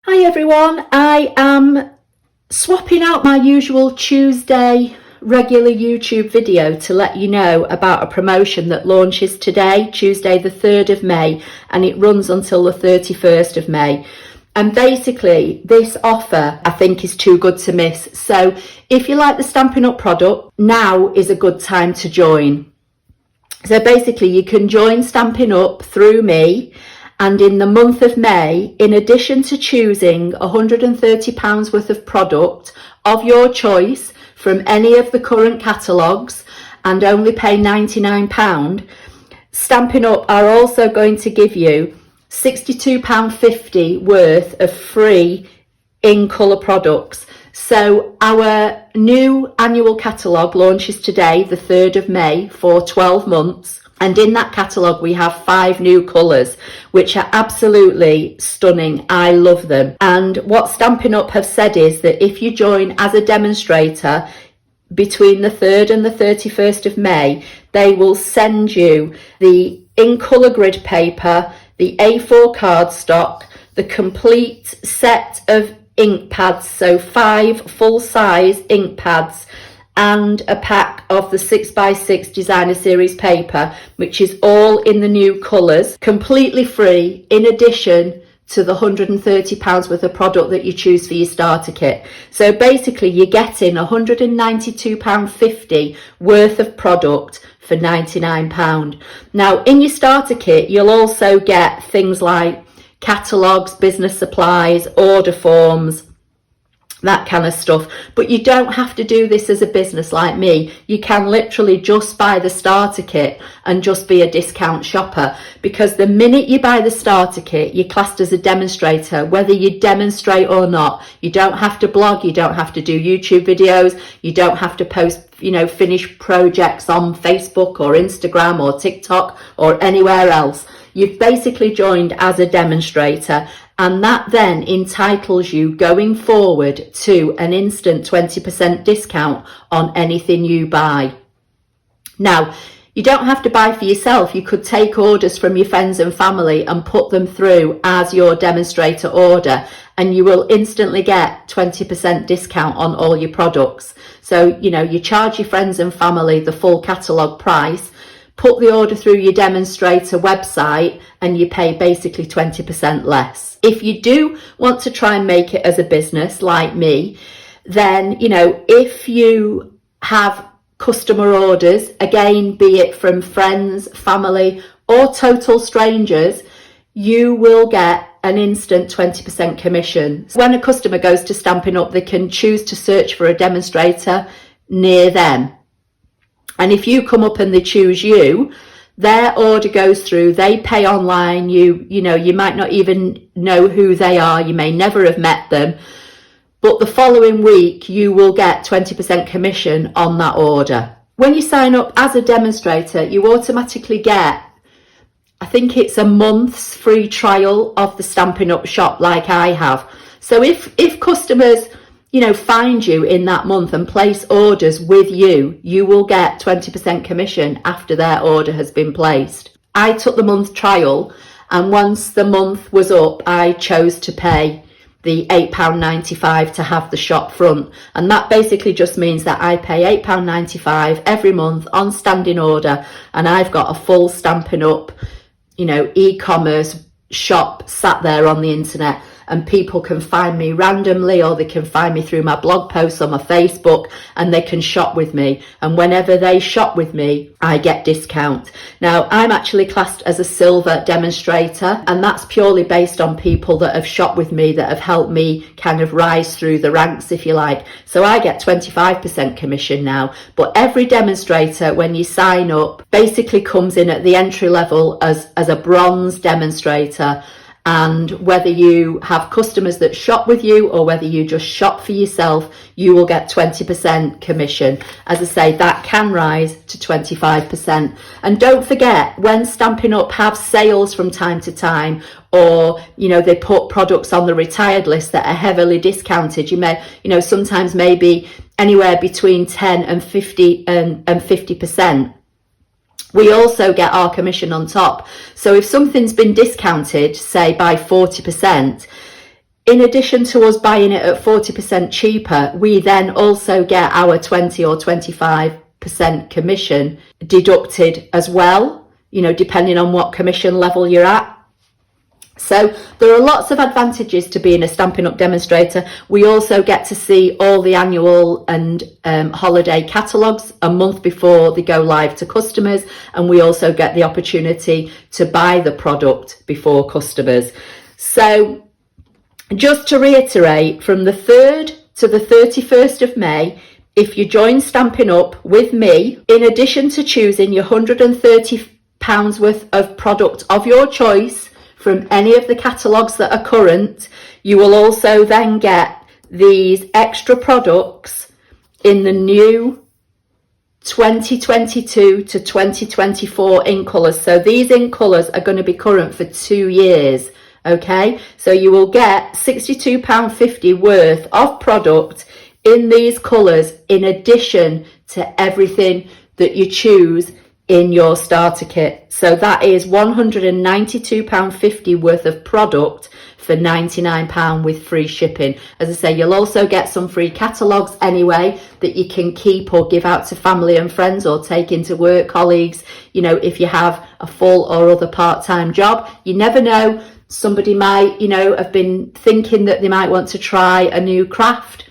Hi everyone, I am swapping out my usual Tuesday regular YouTube video to let you know about a promotion that launches today, Tuesday the 3rd of May, and it runs until the 31st of May. And basically this offer I think is too good to miss. So if you like the Stampin' Up product, now is a good time to join. So basically you can join Stampin' Up through me. And in the month of May, in addition to choosing £130 worth of product of your choice from any of the current catalogues and only pay £99, Stampin' Up are also going to give you £62.50 worth of free in colour products. So our new annual catalogue launches today, the 3rd of May, for 12 months. And in that catalogue, we have 5 new colours, which are absolutely stunning. I love them. And what Stampin' Up have said is that if you join as a demonstrator between the 3rd and the 31st of May, they will send you the in colour grid paper, the A4 cardstock, the complete set of ink pads, so 5 full-size ink pads, and a pack of the 6x6 designer series paper, which is all in the new colours, completely free, in addition to the £130 worth of product that you choose for your starter kit. So basically you're getting £192.50 worth of product for £99. Now in your starter kit you'll also get things like catalogues, business supplies, order forms, that kind of stuff. But you don't have to do this as a business like me. You can literally just buy the starter kit and just be a discount shopper, because the minute you buy the starter kit, you're classed as a demonstrator, whether you demonstrate or not. You don't have to blog, you don't have to do YouTube videos, you don't have to post finished projects on Facebook or Instagram or TikTok or anywhere else. You've basically joined as a demonstrator, and that then entitles you going forward to an instant 20% discount on anything you buy. Now, you don't have to buy for yourself. You could take orders from your friends and family and put them through as your demonstrator order, and you will instantly get 20% discount on all your products. So, you charge your friends and family the full catalogue price, put the order through your demonstrator website, and you pay basically 20% less. If you do want to try and make it as a business like me, then, if you have customer orders, again, be it from friends, family, or total strangers, you will get an instant 20% commission. When a customer goes to Stampin' Up, they can choose to search for a demonstrator near them. And if you come up and they choose you, their order goes through, they pay online, you might not even know who they are, you may never have met them, but the following week you will get 20% commission on that order. When you sign up as a demonstrator, you automatically get, I think it's a month's free trial of the Stampin' Up shop like I have. So if customers find you in that month and place orders with you, you will get 20% commission after their order has been placed. I took the month trial, and once the month was up, I chose to pay the £8.95 to have the shop front. And that basically just means that I pay £8.95 every month on standing order, and I've got a full Stampin' Up, e-commerce shop sat there on the internet, and people can find me randomly, or they can find me through my blog posts on my Facebook, and they can shop with me. And whenever they shop with me, I get discount. Now, I'm actually classed as a silver demonstrator, and that's purely based on people that have shopped with me, that have helped me kind of rise through the ranks, if you like. So I get 25% commission now. But every demonstrator, when you sign up, basically comes in at the entry level as a bronze demonstrator. And whether you have customers that shop with you or whether you just shop for yourself, you will get 20% commission. As I say, that can rise to 25%. And don't forget, when Stampin' Up have sales from time to time, or they put products on the retired list that are heavily discounted, you may sometimes maybe anywhere between 10 and 50%. We also get our commission on top. So if something's been discounted, say by 40%, in addition to us buying it at 40% cheaper, we then also get our 20 or 25% commission deducted as well, you know, depending on what commission level you're at. So there are lots of advantages to being a Stampin' Up! Demonstrator. We also get to see all the annual and holiday catalogues a month before they go live to customers, and we also get the opportunity to buy the product before customers. So just to reiterate, from the 3rd to the 31st of May, if you join Stampin' Up! With me, in addition to choosing your £130 worth of product of your choice from any of the catalogues that are current, you will also then get these extra products in the new 2022 to 2024 in colours. So these in colours are going to be current for 2 years. Okay, so you will get £62.50 worth of product in these colours in addition to everything that you choose in your starter kit. So that is £192.50 worth of product for £99 with free shipping. As I say, you'll also get some free catalogues anyway that you can keep or give out to family and friends or take into work colleagues. You know, if you have a full or other part-time job, you never know. Somebody might, you know, have been thinking that they might want to try a new craft.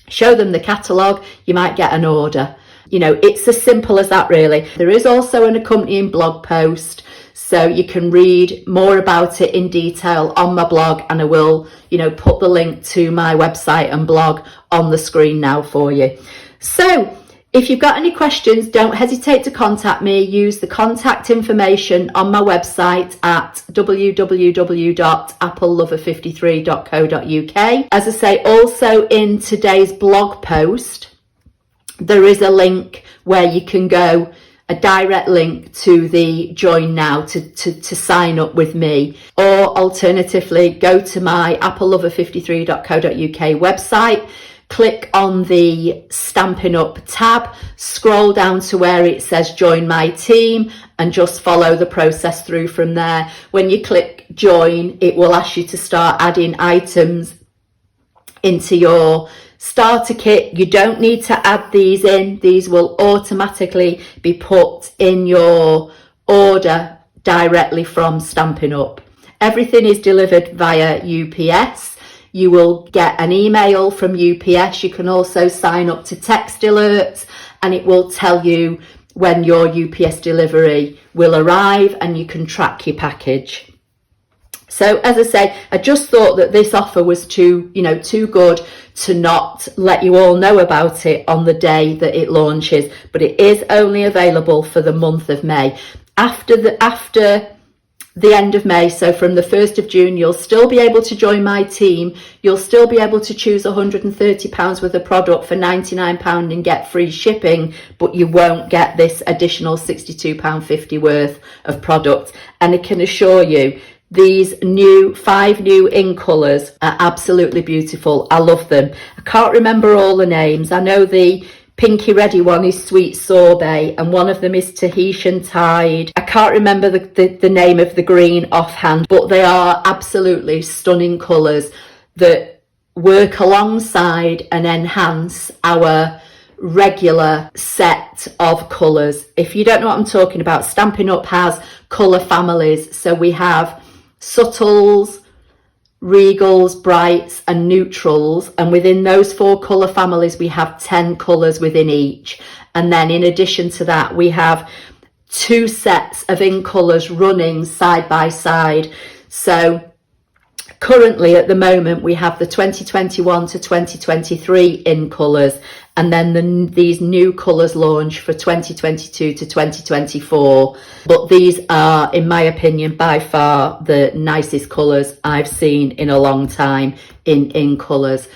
Show them the catalogue, you might get an order. You know, it's as simple as that, really. There is also an accompanying blog post, so you can read more about it in detail on my blog, and I will, you know, put the link to my website and blog on the screen now for you. So if you've got any questions, don't hesitate to contact me. Use the contact information on my website at www.applelover53.co.uk. As I say, also in today's blog post, there is a link where you can go, a direct link to the join now to sign up with me, or alternatively go to my applelover53.co.uk website, click on the Stampin' Up! Tab, scroll down to where it says join my team, and just follow the process through from there. When you click join, it will ask you to start adding items into your starter kit. You don't need to add these in. These will automatically be put in your order directly from Stampin' Up! Everything is delivered via UPS. You will get an email from UPS. You can also sign up to text alerts, and it will tell you when your UPS delivery will arrive, and you can track your package. So as I say, I just thought that this offer was too good to not let you all know about it on the day that it launches, but it is only available for the month of May. After the end of May, so from the 1st of June, you'll still be able to join my team. You'll still be able to choose £130 worth of product for £99 and get free shipping, but you won't get this additional £62.50 worth of product. And I can assure you, these 5 new in colours are absolutely beautiful. I love them. I can't remember all the names. I know the pinky reddy one is Sweet Sorbet, and one of them is Tahitian Tide. I can't remember the name of the green offhand, but they are absolutely stunning colours that work alongside and enhance our regular set of colours. If you don't know what I'm talking about, Stampin' Up! Has colour families. So we have subtles, regals, brights and neutrals, and within those 4 colour families we have 10 colours within each. And then in addition to that, we have 2 sets of in colours running side by side. So currently at the moment we have the 2021 to 2023 in colours, and then these new colours launch for 2022 to 2024. But these are, in my opinion, by far the nicest colours I've seen in a long time in colours.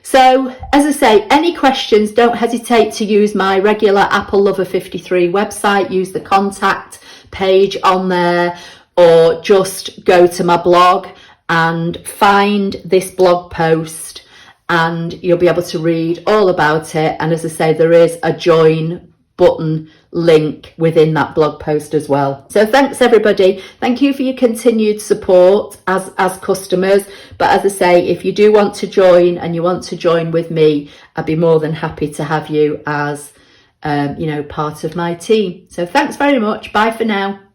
So as I say, any questions, don't hesitate to use my regular Apple Lover 53 website. Use the contact page on there, or just go to my blog and find this blog post, and you'll be able to read all about it. And as I say, there is a join button link within that blog post as well. So thanks everybody. Thank you for your continued support as customers. But as I say, if you do want to join and you want to join with me, I'd be more than happy to have you as part of my team. So thanks very much. Bye for now.